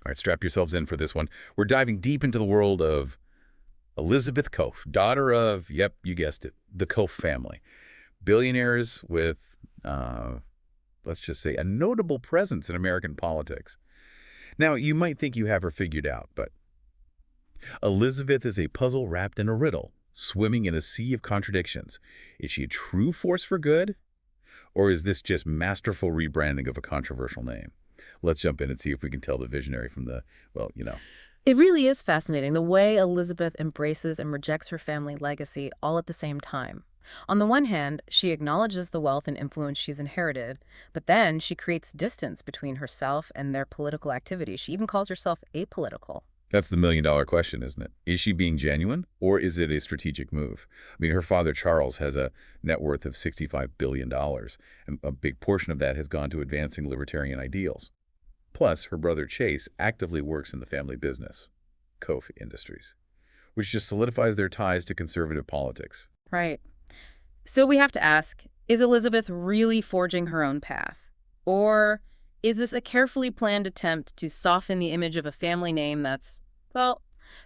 All right, strap yourselves in for this one. We're diving deep into the world of Elizabeth Koch, daughter of, yep, you guessed it, the Koch family. Billionaires with, let's just say, a notable presence in American politics. Now, you might think you have her figured out, but Elizabeth is a puzzle wrapped in a riddle, swimming in a sea of contradictions. Is she a true force for good? Or is this just masterful rebranding of a controversial name? Let's jump in and see if we can tell the visionary from the, well. It really is fascinating the way Elizabeth embraces and rejects her family legacy all at the same time. On the one hand, she acknowledges the wealth and influence she's inherited, but then she creates distance between herself and their political activity. She even calls herself apolitical. That's the million-dollar question, isn't it? Is she being genuine, or is it a strategic move? I mean, her father, Charles, has a net worth of $65 billion, and a big portion of that has gone to advancing libertarian ideals. Plus, her brother, Chase, actively works in the family business, Koch Industries, which just solidifies their ties to conservative politics. Right. So we have to ask, is Elizabeth really forging her own path? Or is this a carefully planned attempt to soften the image of a family name that's, well,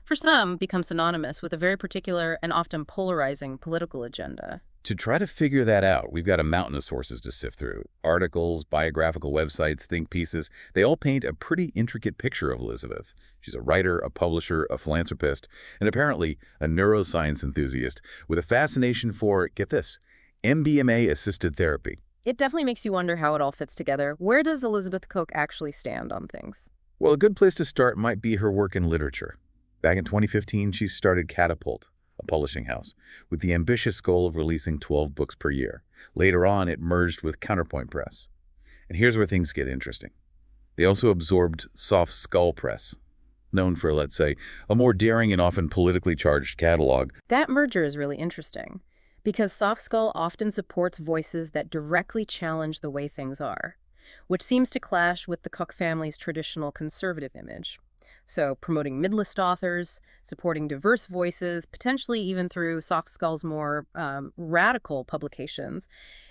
for some, become synonymous with a very particular and often polarizing political agenda? To try to figure that out, we've got a mountain of sources to sift through. Articles, biographical websites, think pieces, they all paint a pretty intricate picture of Elizabeth. She's a writer, a publisher, a philanthropist, and apparently a neuroscience enthusiast with a fascination for, get this, MDMA-assisted therapy. It definitely makes you wonder how it all fits together. Where does Elizabeth Koch actually stand on things? Well, a good place to start might be her work in literature. Back in 2015, she started Catapult, a publishing house, with the ambitious goal of releasing 12 books per year. Later on, it merged with Counterpoint Press. And here's where things get interesting. They also absorbed Soft Skull Press, known for, let's say, a more daring and often politically charged catalog. That merger is really interesting, because Soft Skull often supports voices that directly challenge the way things are, which seems to clash with the Koch family's traditional conservative image. So promoting mid-list authors, supporting diverse voices, potentially even through Soft Skull's more radical publications,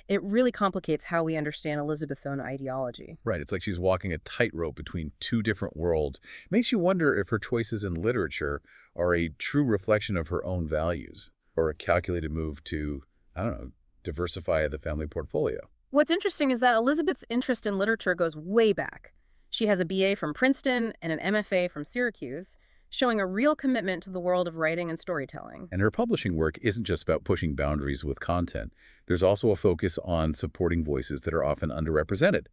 it really complicates how we understand Elizabeth's own ideology. Right, it's like she's walking a tightrope between two different worlds. Makes you wonder if her choices in literature are a true reflection of her own values, or a calculated move to, I don't know, diversify the family portfolio. What's interesting is that Elizabeth's interest in literature goes way back. She has a BA from Princeton and an MFA from Syracuse, showing a real commitment to the world of writing and storytelling. And her publishing work isn't just about pushing boundaries with content. There's also a focus on supporting voices that are often underrepresented,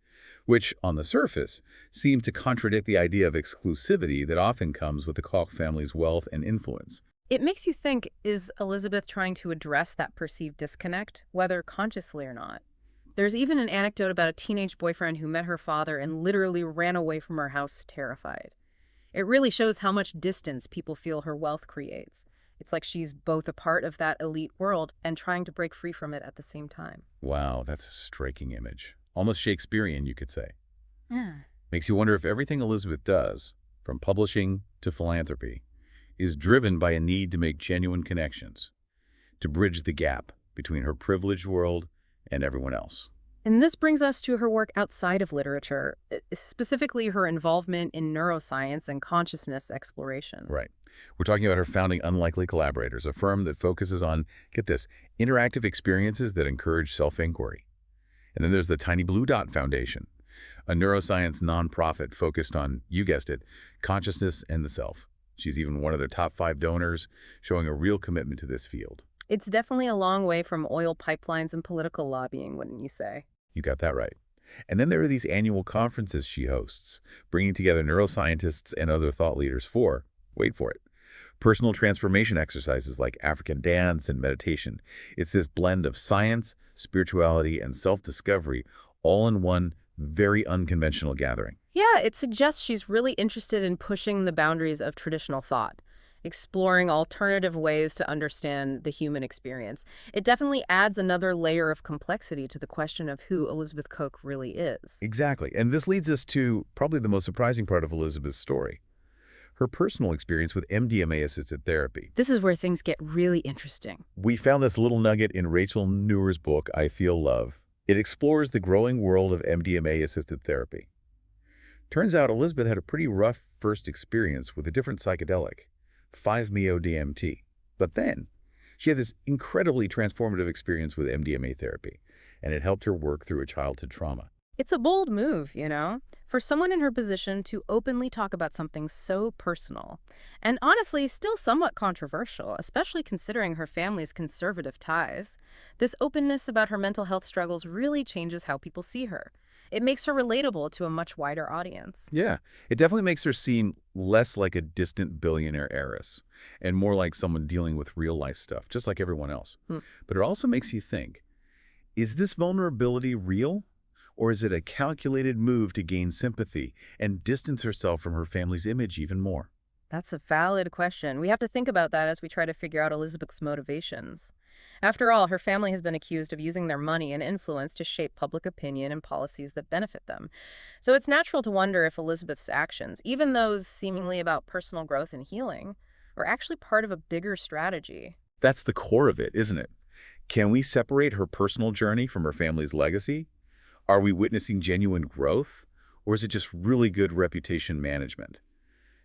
which, on the surface, seem to contradict the idea of exclusivity that often comes with the Koch family's wealth and influence. It makes you think, is Elizabeth trying to address that perceived disconnect, whether consciously or not? There's even an anecdote about a teenage boyfriend who met her father and literally ran away from her house terrified. It really shows how much distance people feel her wealth creates. It's like she's both a part of that elite world and trying to break free from it at the same time. Wow, that's a striking image. Almost Shakespearean, you could say. Yeah. Makes you wonder if everything Elizabeth does, from publishing to philanthropy, is driven by a need to make genuine connections, to bridge the gap between her privileged world and everyone else. And this brings us to her work outside of literature, specifically her involvement in neuroscience and consciousness exploration. Right. We're talking about her founding Unlikely Collaborators, a firm that focuses on, get this, interactive experiences that encourage self-inquiry. And then there's the Tiny Blue Dot Foundation, a neuroscience nonprofit focused on, you guessed it, consciousness and the self. She's even one of their top 5 donors, showing a real commitment to this field. It's definitely a long way from oil pipelines and political lobbying, wouldn't you say? You got that right. And then there are these annual conferences she hosts, bringing together neuroscientists and other thought leaders for, wait for it, personal transformation exercises like African dance and meditation. It's this blend of science, spirituality, and self-discovery, all in one very unconventional gathering. Yeah, it suggests she's really interested in pushing the boundaries of traditional thought, exploring alternative ways to understand the human experience. It definitely adds another layer of complexity to the question of who Elizabeth Koch really is. Exactly. And this leads us to probably the most surprising part of Elizabeth's story, her personal experience with MDMA-assisted therapy. This is where things get really interesting. We found this little nugget in Rachel Newer's book, I Feel Love. It explores the growing world of MDMA-assisted therapy. Turns out Elizabeth had a pretty rough first experience with a different psychedelic, 5-MeO-DMT. But then, she had this incredibly transformative experience with MDMA therapy, and it helped her work through a childhood trauma. It's a bold move, you know, for someone in her position to openly talk about something so personal. And honestly, still somewhat controversial, especially considering her family's conservative ties. This openness about her mental health struggles really changes how people see her. It makes her relatable to a much wider audience. Yeah, it definitely makes her seem less like a distant billionaire heiress and more like someone dealing with real-life stuff, just like everyone else. Hmm. But it also makes you think, is this vulnerability real? Or is it a calculated move to gain sympathy and distance herself from her family's image even more? That's a valid question. We have to think about that as we try to figure out Elizabeth's motivations. After all, her family has been accused of using their money and influence to shape public opinion and policies that benefit them. So it's natural to wonder if Elizabeth's actions, even those seemingly about personal growth and healing, are actually part of a bigger strategy. That's the core of it, isn't it? Can we separate her personal journey from her family's legacy? Are we witnessing genuine growth? Or is it just really good reputation management?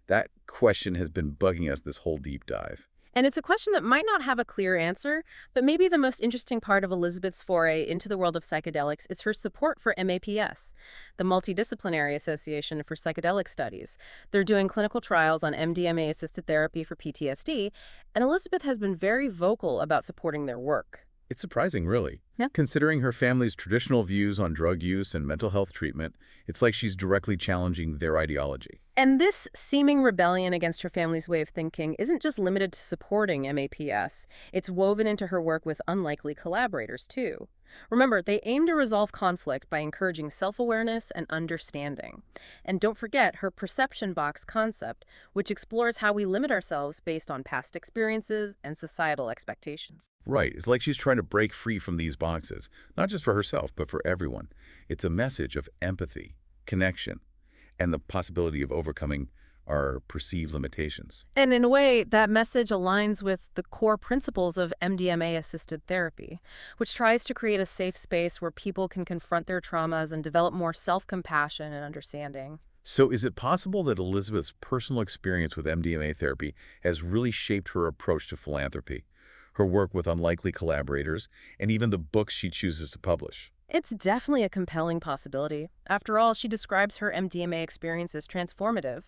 That question has been bugging us this whole deep dive. And it's a question that might not have a clear answer, but maybe the most interesting part of Elizabeth's foray into the world of psychedelics is her support for MAPS, the Multidisciplinary Association for Psychedelic Studies. They're doing clinical trials on MDMA-assisted therapy for PTSD, and Elizabeth has been very vocal about supporting their work. It's surprising, really. Yeah. Considering her family's traditional views on drug use and mental health treatment, it's like she's directly challenging their ideology. And this seeming rebellion against her family's way of thinking isn't just limited to supporting MAPS. It's woven into her work with unlikely collaborators, too. Remember, they aim to resolve conflict by encouraging self-awareness and understanding. And don't forget her perception box concept, which explores how we limit ourselves based on past experiences and societal expectations. Right. It's like she's trying to break free from these boxes, not just for herself, but for everyone. It's a message of empathy, connection, and the possibility of overcoming our perceived limitations. And in a way, that message aligns with the core principles of MDMA-assisted therapy, which tries to create a safe space where people can confront their traumas and develop more self-compassion and understanding. So is it possible that Elizabeth's personal experience with MDMA therapy has really shaped her approach to philanthropy, her work with unlikely collaborators, and even the books she chooses to publish? It's definitely a compelling possibility. After all, she describes her MDMA experience as transformative,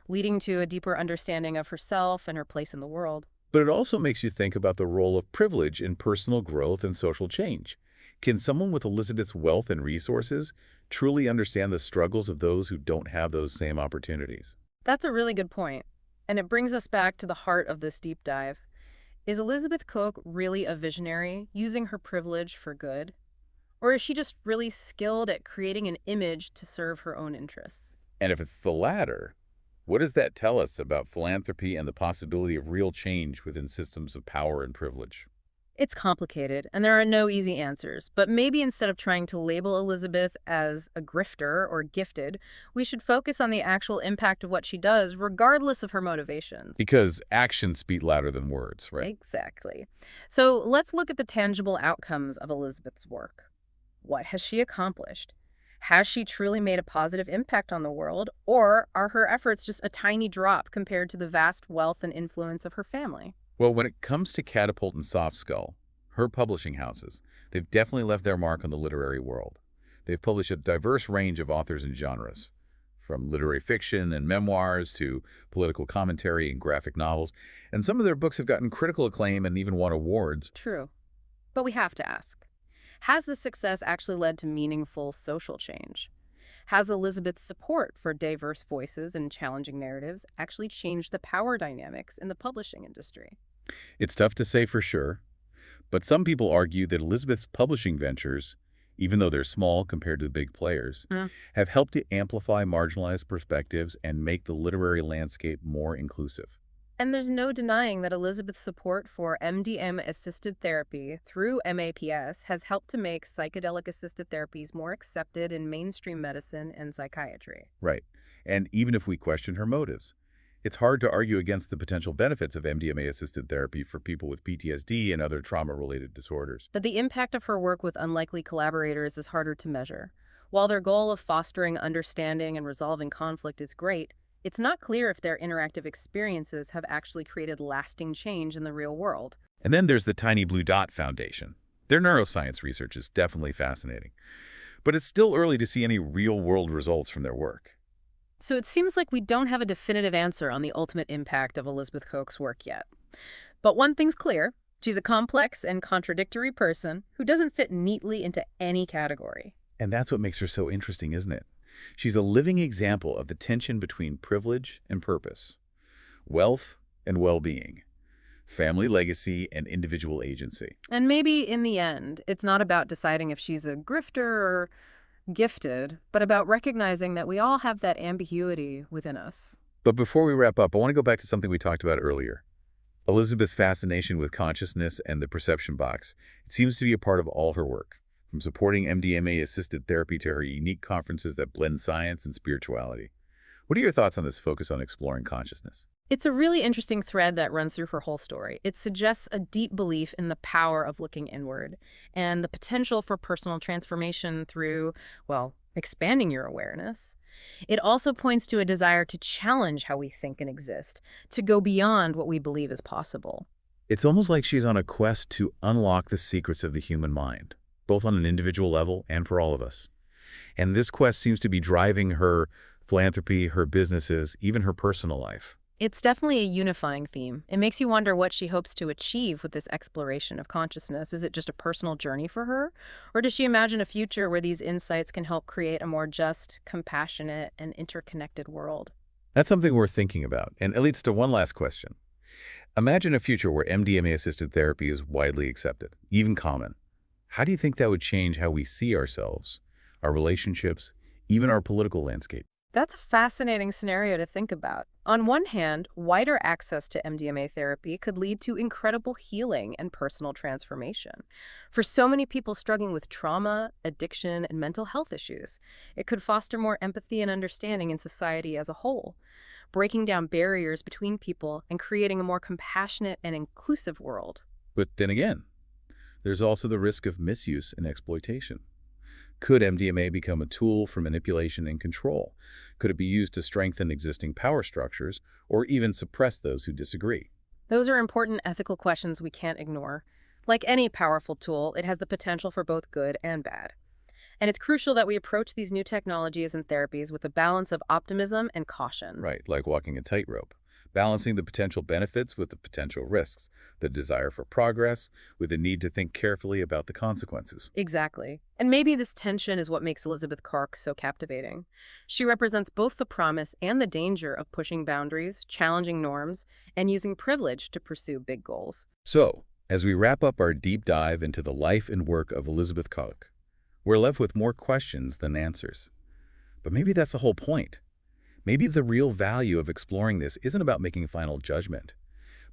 leading to a deeper understanding of herself and her place in the world. But it also makes you think about the role of privilege in personal growth and social change. Can someone with Elizabeth's wealth and resources truly understand the struggles of those who don't have those same opportunities? That's a really good point. And it brings us back to the heart of this deep dive. Is Elizabeth Koch really a visionary, using her privilege for good? Or is she just really skilled at creating an image to serve her own interests? And if it's the latter, what does that tell us about philanthropy and the possibility of real change within systems of power and privilege? It's complicated, and there are no easy answers. But maybe instead of trying to label Elizabeth as a grifter or gifted, we should focus on the actual impact of what she does, regardless of her motivations. Because actions speak louder than words, right? Exactly. So let's look at the tangible outcomes of Elizabeth's work. What has she accomplished? Has she truly made a positive impact on the world, or are her efforts just a tiny drop compared to the vast wealth and influence of her family? Well, when it comes to Catapult and Soft Skull, her publishing houses, they've definitely left their mark on the literary world. They've published a diverse range of authors and genres, from literary fiction and memoirs to political commentary and graphic novels, and some of their books have gotten critical acclaim and even won awards. True. But we have to ask, has this success actually led to meaningful social change? Has Elizabeth's support for diverse voices and challenging narratives actually changed the power dynamics in the publishing industry? It's tough to say for sure, but some people argue that Elizabeth's publishing ventures, even though they're small compared to the big players, have helped to amplify marginalized perspectives and make the literary landscape more inclusive. And there's no denying that Elizabeth's support for MDMA-assisted therapy through MAPS has helped to make psychedelic-assisted therapies more accepted in mainstream medicine and psychiatry. Right. And even if we question her motives, it's hard to argue against the potential benefits of MDMA-assisted therapy for people with PTSD and other trauma-related disorders. But the impact of her work with unlikely collaborators is harder to measure. While their goal of fostering understanding and resolving conflict is great, it's not clear if their interactive experiences have actually created lasting change in the real world. And then there's the Tiny Blue Dot Foundation. Their neuroscience research is definitely fascinating, but it's still early to see any real-world results from their work. So it seems like we don't have a definitive answer on the ultimate impact of Elizabeth Koch's work yet. But one thing's clear: she's a complex and contradictory person who doesn't fit neatly into any category. And that's what makes her so interesting, isn't it? She's a living example of the tension between privilege and purpose, wealth and well-being, family legacy and individual agency. And maybe in the end, it's not about deciding if she's a grifter or gifted, but about recognizing that we all have that ambiguity within us. But before we wrap up, I want to go back to something we talked about earlier. Elizabeth's fascination with consciousness and the perception box. It seems to be a part of all her work, from supporting MDMA-assisted therapy to her unique conferences that blend science and spirituality. What are your thoughts on this focus on exploring consciousness? It's a really interesting thread that runs through her whole story. It suggests a deep belief in the power of looking inward and the potential for personal transformation through, well, expanding your awareness. It also points to a desire to challenge how we think and exist, to go beyond what we believe is possible. It's almost like she's on a quest to unlock the secrets of the human mind, both on an individual level and for all of us. And this quest seems to be driving her philanthropy, her businesses, even her personal life. It's definitely a unifying theme. It makes you wonder what she hopes to achieve with this exploration of consciousness. Is it just a personal journey for her? Or does she imagine a future where these insights can help create a more just, compassionate, and interconnected world? That's something worth thinking about, and it leads to one last question. Imagine a future where MDMA-assisted therapy is widely accepted, even common. How do you think that would change how we see ourselves, our relationships, even our political landscape? That's a fascinating scenario to think about. On one hand, wider access to MDMA therapy could lead to incredible healing and personal transformation. For so many people struggling with trauma, addiction, and mental health issues, it could foster more empathy and understanding in society as a whole, breaking down barriers between people and creating a more compassionate and inclusive world. But then again, there's also the risk of misuse and exploitation. Could MDMA become a tool for manipulation and control? Could it be used to strengthen existing power structures or even suppress those who disagree? Those are important ethical questions we can't ignore. Like any powerful tool, it has the potential for both good and bad. And it's crucial that we approach these new technologies and therapies with a balance of optimism and caution. Right, like walking a tightrope, balancing the potential benefits with the potential risks, the desire for progress with the need to think carefully about the consequences. Exactly. And maybe this tension is what makes Elizabeth Koch so captivating. She represents both the promise and the danger of pushing boundaries, challenging norms, and using privilege to pursue big goals. So, as we wrap up our deep dive into the life and work of Elizabeth Koch, we're left with more questions than answers. But maybe that's the whole point. Maybe the real value of exploring this isn't about making a final judgment,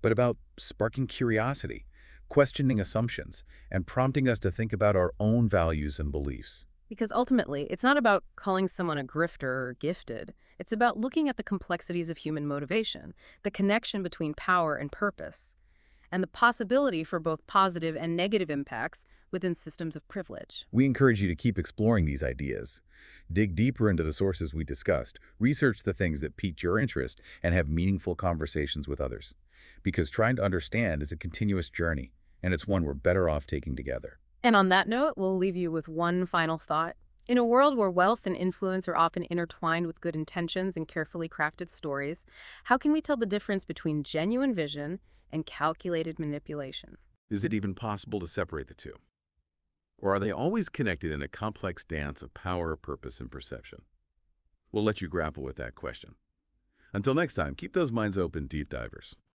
but about sparking curiosity, questioning assumptions, and prompting us to think about our own values and beliefs. Because ultimately, it's not about calling someone a grifter or gifted. It's about looking at the complexities of human motivation, the connection between power and purpose, and the possibility for both positive and negative impacts within systems of privilege. We encourage you to keep exploring these ideas. Dig deeper into the sources we discussed, research the things that piqued your interest, and have meaningful conversations with others. Because trying to understand is a continuous journey, and it's one we're better off taking together. And on that note, we'll leave you with one final thought. In a world where wealth and influence are often intertwined with good intentions and carefully crafted stories, how can we tell the difference between genuine vision and calculated manipulation? Is it even possible to separate the two? Or are they always connected in a complex dance of power, purpose, and perception? We'll let you grapple with that question. Until next time, keep those minds open, deep divers.